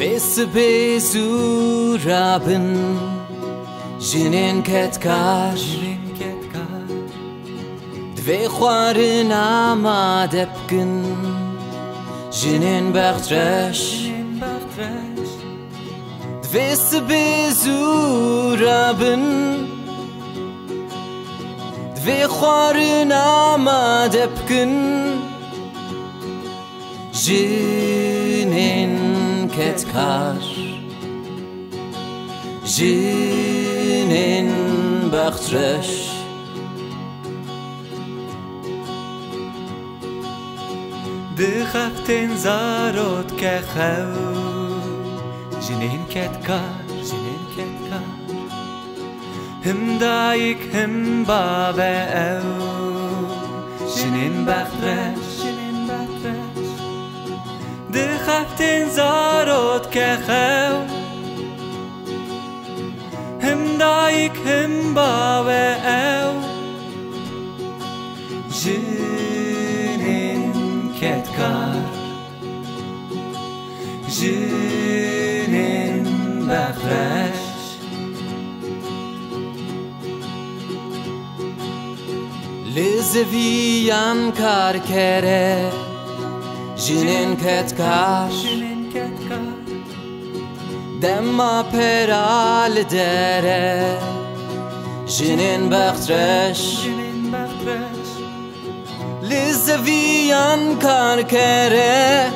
Bezu Rabin Jinin ketkar Dve khwarin amadepkin Jinin bachtresh Bezu Rabin Dve khwarin amadepkin Jinin ketkar Jinin bachtresh De khaften zarot ke khaw Jinin ketkar Him daik him bave ew Jinin bachtresh De khaften zarot ke khaw Him daik him bave ew Jinin ketkar Jinin bachtresh Lizviyan kar kere Jinin ketkar Demma peral dere Jinin bachtresh Lizviyan kar kere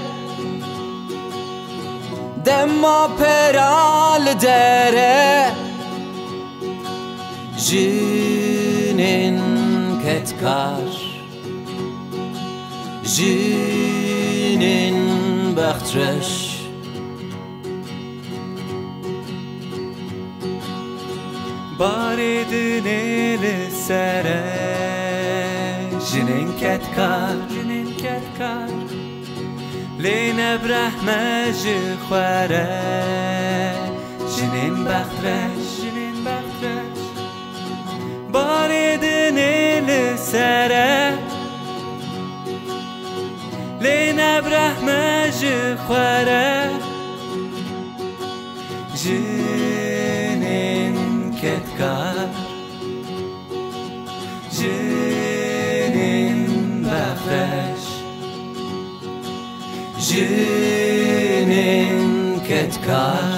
Demma peral dere Jinin ketkar Jinin bachtresh Baridin eli sere Jinin ketkar Lene brahmej khware Jinin bachtresh Baridin eli sere Lene brahmej khware Jinin ketkar Jinin bachtresh Jinin ketkar